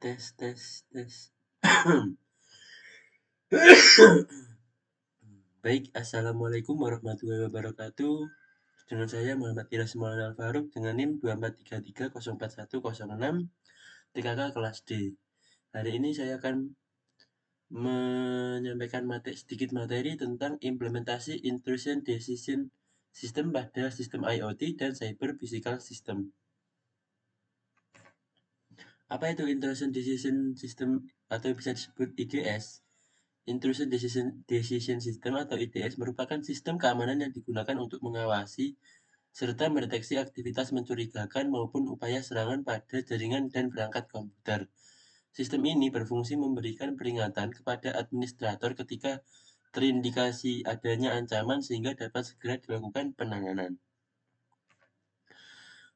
Tes, tes, tes. Baik, Assalamualaikum warahmatullahi wabarakatuh. Dengan saya Muhammad Tiras Maulana Al-Faruq dengan NIM 2433041046 TKK kelas D. Hari ini saya akan menyampaikan sedikit materi tentang implementasi Intrusion Decision System pada sistem IoT dan Cyber Physical System. Apa itu Intrusion Decision System atau bisa disebut IDS? Intrusion Decision System atau IDS merupakan sistem keamanan yang digunakan untuk mengawasi serta mendeteksi aktivitas mencurigakan maupun upaya serangan pada jaringan dan perangkat komputer. Sistem ini berfungsi memberikan peringatan kepada administrator ketika terindikasi adanya ancaman sehingga dapat segera dilakukan penanganan.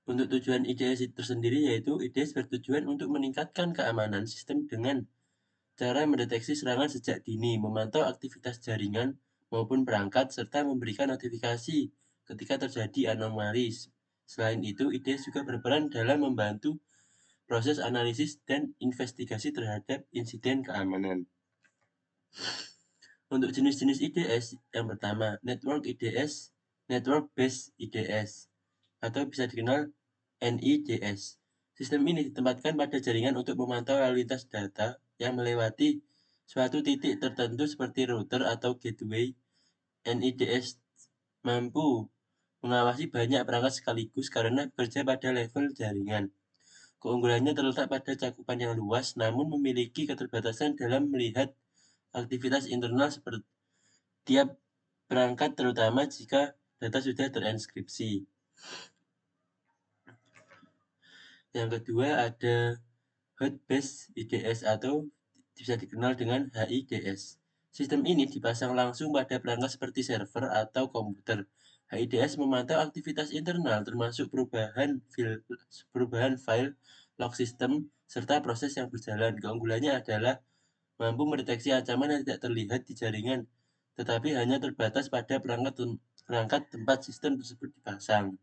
Untuk tujuan IDS itu sendiri yaitu IDS bertujuan untuk meningkatkan keamanan sistem dengan cara mendeteksi serangan sejak dini, memantau aktivitas jaringan maupun perangkat, serta memberikan notifikasi ketika terjadi anomali. Selain itu, IDS juga berperan dalam membantu proses analisis dan investigasi terhadap insiden keamanan. Untuk jenis-jenis IDS, yang pertama, Network IDS, Network Based IDS, atau bisa dikenal NIDS. Sistem ini ditempatkan pada jaringan untuk memantau lalu lintas data yang melewati suatu titik tertentu seperti router atau gateway. NIDS mampu mengawasi banyak perangkat sekaligus karena bekerja pada level jaringan. Keunggulannya terletak pada cakupan yang luas, namun memiliki keterbatasan dalam melihat aktivitas internal seperti tiap perangkat, terutama jika data sudah terenskripsi. Yang kedua ada Host-Based IDS atau bisa dikenal dengan HIDS. Sistem ini dipasang langsung pada perangkat seperti server atau komputer. HIDS memantau aktivitas internal termasuk perubahan file, log sistem, serta proses yang berjalan. Keunggulannya adalah mampu mendeteksi ancaman yang tidak terlihat di jaringan, tetapi hanya terbatas pada perangkat tempat sistem tersebut dipasang.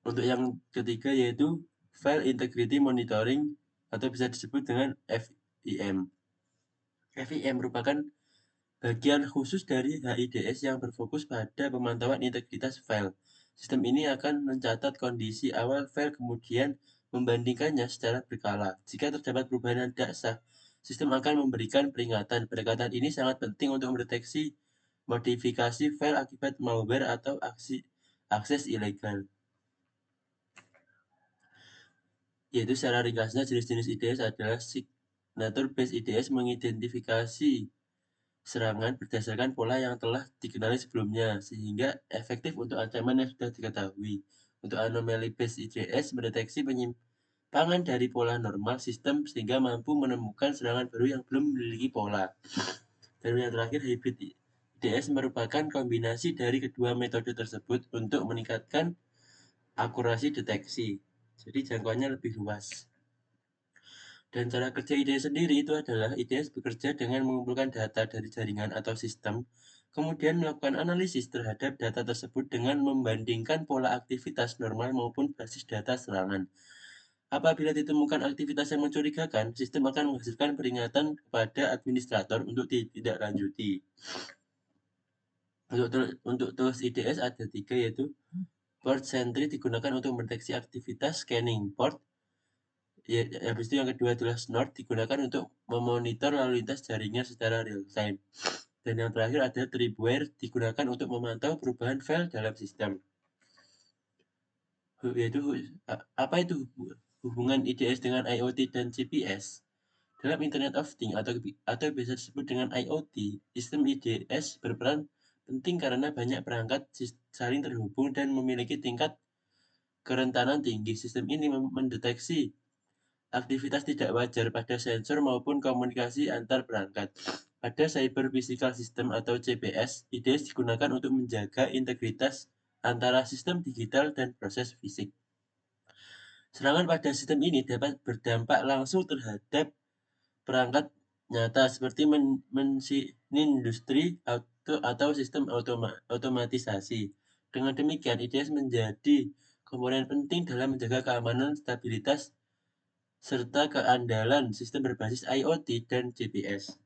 Untuk yang ketiga yaitu File Integrity Monitoring atau bisa disebut dengan FIM. FIM merupakan bagian khusus dari HIDS yang berfokus pada pemantauan integritas file. Sistem ini akan mencatat kondisi awal file kemudian membandingkannya secara berkala. Jika terdapat perubahan yang tidak sah, sistem akan memberikan peringatan. Pendekatan ini sangat penting untuk mendeteksi modifikasi file akibat malware atau akses ilegal. Yaitu secara ringkasnya jenis-jenis IDS adalah Signature Based IDS mengidentifikasi serangan berdasarkan pola yang telah dikenali sebelumnya sehingga efektif untuk ancaman yang sudah diketahui. Untuk Anomaly Based IDS mendeteksi penyimpangan dari pola normal sistem sehingga mampu menemukan serangan baru yang belum memiliki pola. Dan yang terakhir, Hybrid IDS merupakan kombinasi dari kedua metode tersebut untuk meningkatkan akurasi deteksi. Jadi jangkauannya lebih luas. Dan cara kerja IDS sendiri itu adalah IDS bekerja dengan mengumpulkan data dari jaringan atau sistem, kemudian melakukan analisis terhadap data tersebut dengan membandingkan pola aktivitas normal maupun basis data serangan. Apabila ditemukan aktivitas yang mencurigakan, sistem akan menghasilkan peringatan kepada administrator untuk ditindaklanjuti. Untuk tools IDS ada 3 yaitu Port Sentry digunakan untuk mendeteksi aktivitas scanning port. Ya, habis itu yang kedua adalah Snort digunakan untuk memonitor lalu lintas jaringan secara real time. Dan yang terakhir ada Tripwire digunakan untuk memantau perubahan file dalam sistem. Yaitu apa itu hubungan IDS dengan IoT dan GPS? Dalam Internet of Things atau biasa disebut dengan IoT, sistem IDS berperan penting karena banyak perangkat saling terhubung dan memiliki tingkat kerentanan tinggi. Sistem ini mendeteksi aktivitas tidak wajar pada sensor maupun komunikasi antar perangkat. Pada Cyber Physical System atau CPS, IDS digunakan untuk menjaga integritas antara sistem digital dan proses fisik. Serangan pada sistem ini dapat berdampak langsung terhadap perangkat nyata seperti industri atau sistem otomatisasi. Dengan demikian, IDS menjadi komponen penting dalam menjaga keamanan, stabilitas, serta keandalan sistem berbasis IoT dan GPS.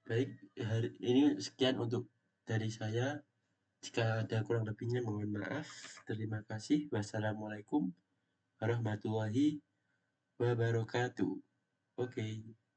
Baik, hari ini sekian untuk dari saya. Jika ada kurang lebihnya mohon maaf. Terima kasih. Wassalamualaikum warahmatullahi wabarakatuh. Oke.